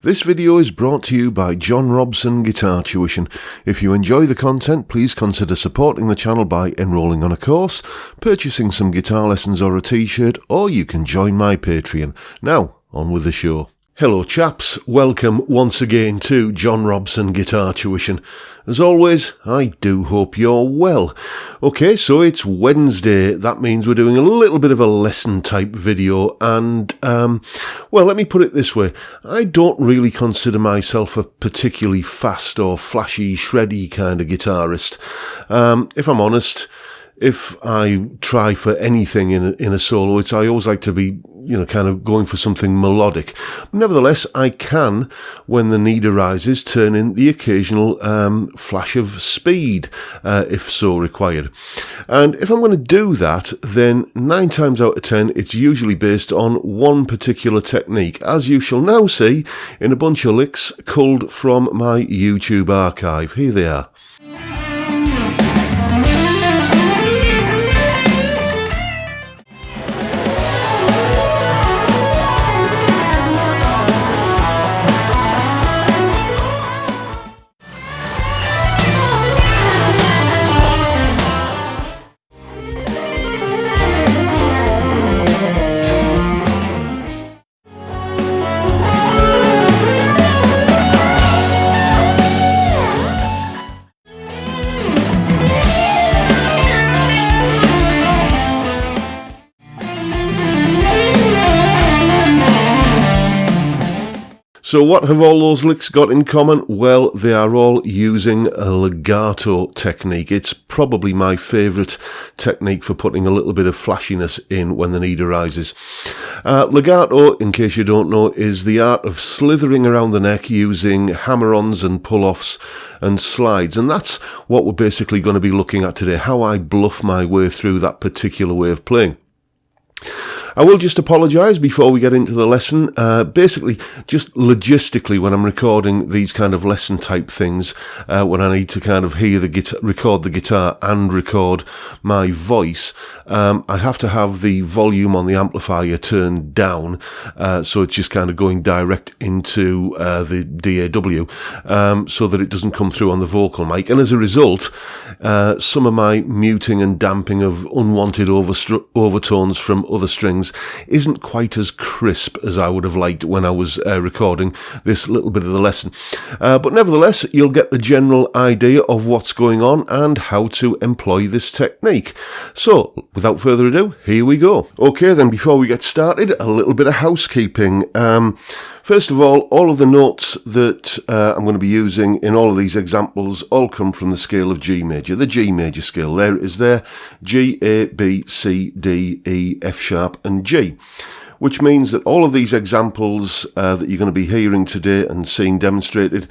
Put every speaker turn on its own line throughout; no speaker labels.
This video is brought to you by John Robson Guitar Tuition. If you enjoy the content, please consider supporting the channel by enrolling on a course, purchasing some guitar lessons or a t-shirt, or you can join my Patreon. Now, on with the show. Hello chaps, welcome once again to John Robson Guitar Tuition. As always, I do hope you're well. Okay, so it's Wednesday. That means we're doing a little bit of a lesson type video and, well, let me put it this way. I don't really consider myself a particularly fast or flashy, shreddy kind of guitarist. If I'm honest, if I try for anything in a solo, I always like to be, kind of going for something melodic. Nevertheless, I can, when the need arises, turn in the occasional flash of speed, if so required. And if I'm going to do that, then 9 times out of 10, it's usually based on one particular technique, as you shall now see in a bunch of licks culled from my YouTube archive. Here they are. So what have all those licks got in common? Well, they are all using a legato technique. It's probably my favourite technique for putting a little bit of flashiness in when the need arises. Legato, in case you don't know, is the art of slithering around the neck using hammer-ons and pull-offs and slides. And that's what we're basically going to be looking at today, how I bluff my way through that particular way of playing. I will just apologise before we get into the lesson. Basically, just logistically, when I'm recording these kind of lesson type things, when I need to kind of hear the guitar, record the guitar and record my voice, I have to have the volume on the amplifier turned down, so it's just kind of going direct into the DAW, so that it doesn't come through on the vocal mic. And as a result, some of my muting and damping of unwanted overtones from other strings isn't quite as crisp as I would have liked when I was recording this little bit of the lesson. But nevertheless, you'll get the general idea of what's going on and how to employ this technique. So, without further ado, here we go. Okay then, before we get started, a little bit of housekeeping. First of all of the notes that I'm going to be using in all of these examples all come from the scale of G major, the G major scale. There it is there, G, A, B, C, D, E, F sharp and G, which means that all of these examples that you're going to be hearing today and seeing demonstrated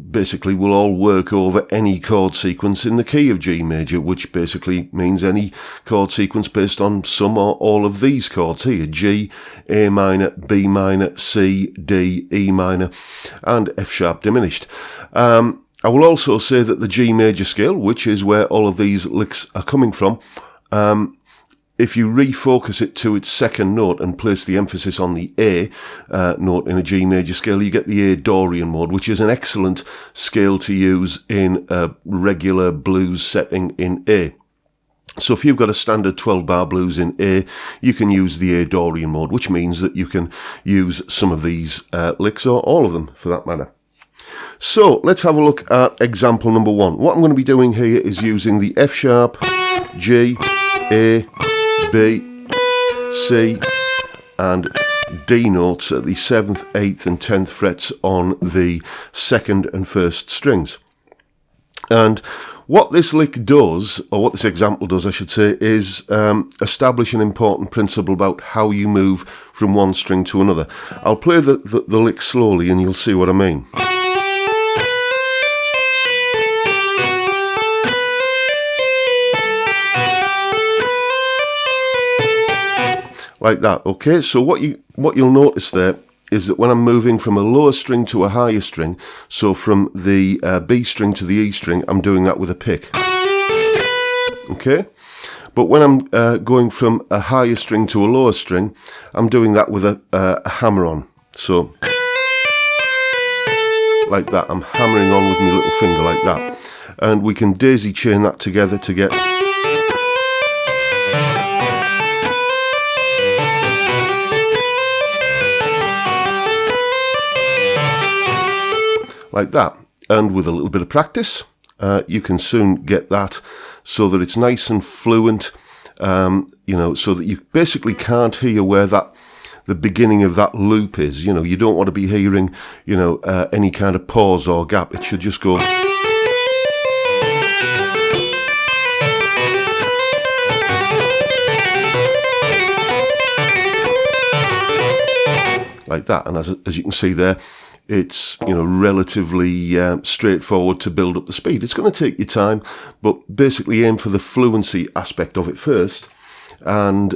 basically will all work over any chord sequence in the key of G major, which basically means any chord sequence based on some or all of these chords here: G, A minor, B minor, C, D, E minor, and F sharp diminished. I will also say that the G major scale, which is where all of these licks are coming from, if you refocus it to its second note and place the emphasis on the A note in a G major scale, you get the A Dorian mode, which is an excellent scale to use in a regular blues setting in A. So if you've got a standard 12-bar blues in A, you can use the A Dorian mode, which means that you can use some of these licks, or all of them for that matter. So let's have a look at example number 1. What I'm going to be doing here is using the F sharp, G, A, B, C and D notes at the 7th, 8th and 10th frets on the 2nd and 1st strings. And what this lick does, or what this example does I should say, is establish an important principle about how you move from one string to another. I'll play the lick slowly and you'll see what I mean. Like that, okay? So what you'll notice there is that when I'm moving from a lower string to a higher string, so from the B string to the E string, I'm doing that with a pick. Okay? But when I'm going from a higher string to a lower string, I'm doing that with a hammer-on. So like that. I'm hammering on with my little finger like that. And we can daisy chain that together to get like that. And with a little bit of practice, you can soon get that so that it's nice and fluent, you know, so that you basically can't hear where the beginning of that loop is. You know, you don't want to be hearing, you know, any kind of pause or gap. It should just go like that. And as you can see there, it's, you know, relatively straightforward to build up the speed. It's going to take your time, but basically aim for the fluency aspect of it first, and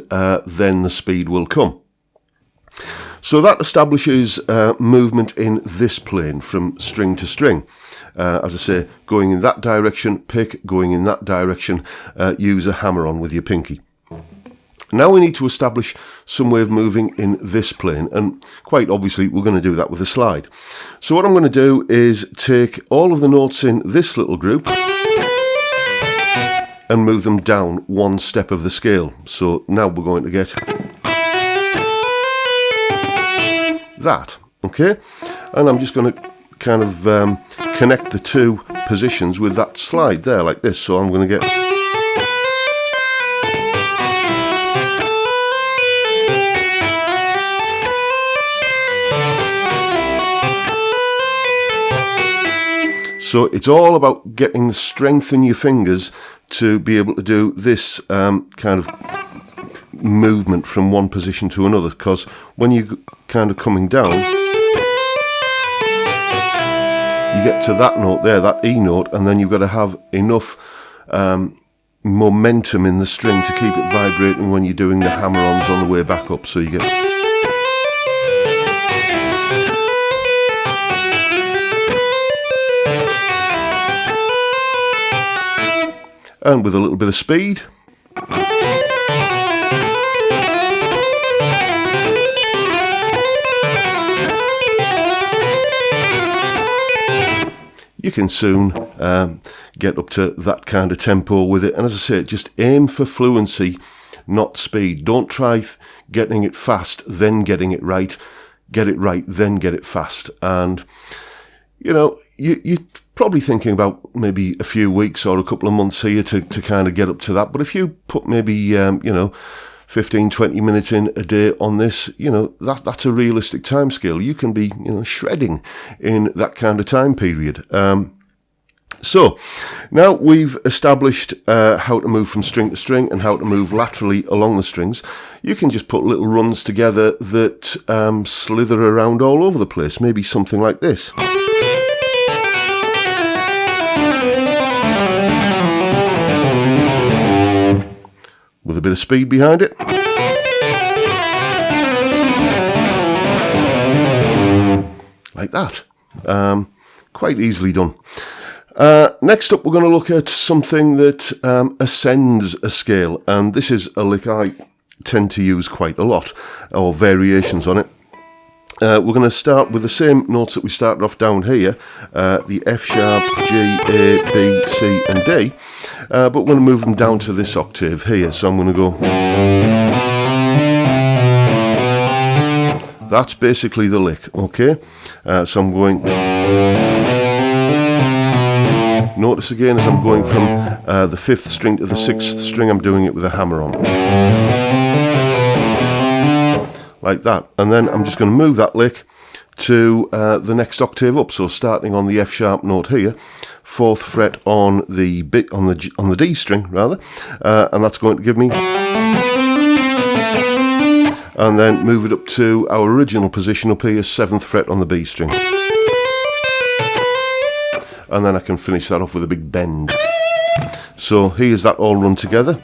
then the speed will come. So that establishes movement in this plane from string to string. As I say, going in that direction, pick, going in that direction, use a hammer-on with your pinky. Now we need to establish some way of moving in this plane, and quite obviously we're going to do that with a slide. So what I'm going to do is take all of the notes in this little group and move them down one step of the scale. So now we're going to get that, okay? And I'm just going to kind of connect the two positions with that slide there like this. So I'm going to get So it's all about getting the strength in your fingers to be able to do this kind of movement from one position to another, because when you're kind of coming down, you get to that note there, that E note, and then you've got to have enough momentum in the string to keep it vibrating when you're doing the hammer-ons on the way back up. So you get... and with a little bit of speed, you can soon get up to that kind of tempo with it. And as I say, just aim for fluency, not speed. Don't try getting it fast, then getting it right. Get it right, then get it fast. And, you know, you're probably thinking about maybe a few weeks or a couple of months here to kind of get up to that. But if you put maybe, you know, 15, 20 minutes in a day on this, you know, that's a realistic time scale. You can be, you know, shredding in that kind of time period. So now we've established how to move from string to string and how to move laterally along the strings. You can just put little runs together that slither around all over the place. Maybe something like this. With a bit of speed behind it. Like that. Quite easily done. Next up, we're going to look at something that ascends a scale, and this is a lick I tend to use quite a lot, or variations on it. We're going to start with the same notes that we started off down here, the F sharp, G, A, B, C and D, but we're going to move them down to this octave here. So I'm going to go, that's basically the lick, okay? So I'm going, notice again as I'm going from the 5th string to the 6th string, I'm doing it with a hammer-on. Like that, and then I'm just going to move that lick to the next octave up. So starting on the F sharp note here, 4th fret on the on the D string rather, and that's going to give me, and then move it up to our original position up here, 7th fret on the B string, and then I can finish that off with a big bend. So here's that all run together.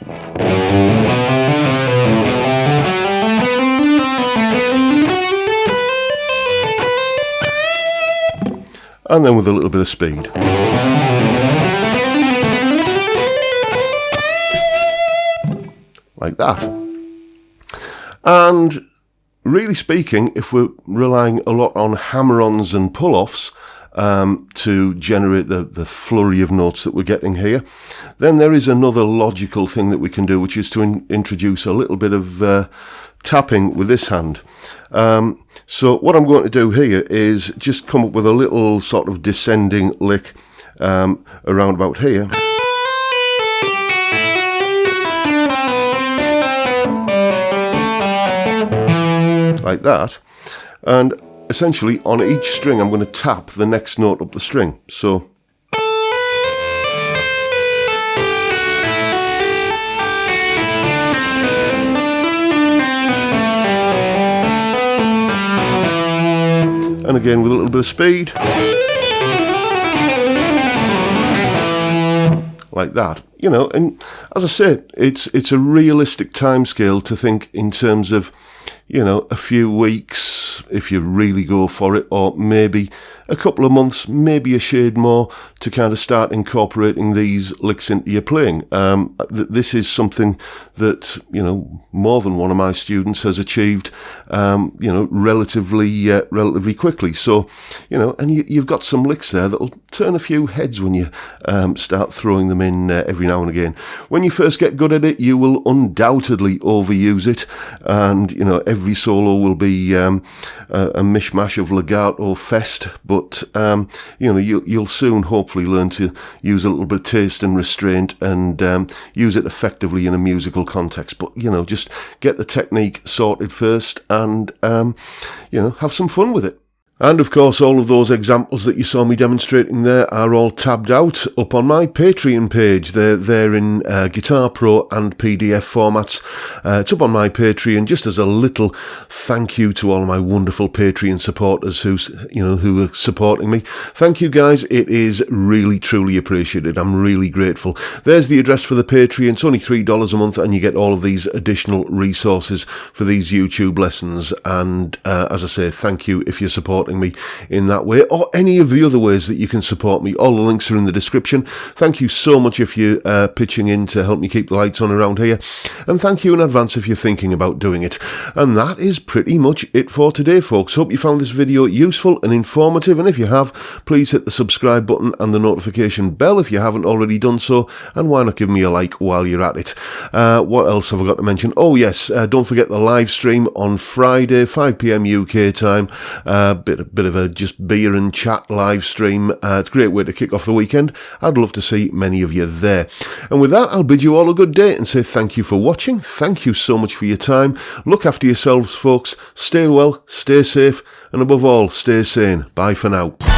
And then with a little bit of speed. Like that. And really speaking, if we're relying a lot on hammer-ons and pull-offs, to generate the flurry of notes that we're getting here. Then there is another logical thing that we can do, which is to introduce a little bit of tapping with this hand. So what I'm going to do here is just come up with a little sort of descending lick around about here. Like that. And essentially on each string I'm going to tap the next note up the string. So and again with a little bit of speed, like that, you know. And as I say, it's a realistic time scale to think in terms of, you know, a few weeks if you really go for it, or maybe a couple of months, maybe a shade more, to kind of start incorporating these licks into your playing. This is something that, you know, more than one of my students has achieved, you know, relatively quickly. So, you know, and you've got some licks there that'll turn a few heads when you start throwing them in every now and again. When you first get good at it, you will undoubtedly overuse it, and, you know, every solo will be a mishmash of legato fest. But you know, you'll soon hopefully learn to use a little bit of taste and restraint, and use it effectively in a musical context. But, you know, just get the technique sorted first, and you know, have some fun with it. And of course, all of those examples that you saw me demonstrating there are all tabbed out up on my Patreon page. They're there in Guitar Pro and PDF formats. It's up on my Patreon, just as a little thank you to all of my wonderful Patreon supporters who are supporting me. Thank you, guys. It is really, truly appreciated. I'm really grateful. There's the address for the Patreon. It's only $3 a month, and you get all of these additional resources for these YouTube lessons. And as I say, thank you if you're supporting me in that way, or any of the other ways that you can support me. All the links are in the description. Thank you so much if you're pitching in to help me keep the lights on around here, and thank you in advance if you're thinking about doing it. And that is pretty much it for today, folks. Hope you found this video useful and informative, and if you have, please hit the subscribe button and the notification bell if you haven't already done so, and why not give me a like while you're at it. What else have I got to mention? Oh yes, don't forget the live stream on Friday, 5 PM UK time. Bit of a just beer and chat live stream. It's a great way to kick off the weekend. I'd love to see many of you there. And with that, I'll bid you all a good day and say thank you for watching. Thank you so much for your time. Look after yourselves, folks. Stay well, stay safe, and above all, stay sane. Bye for now.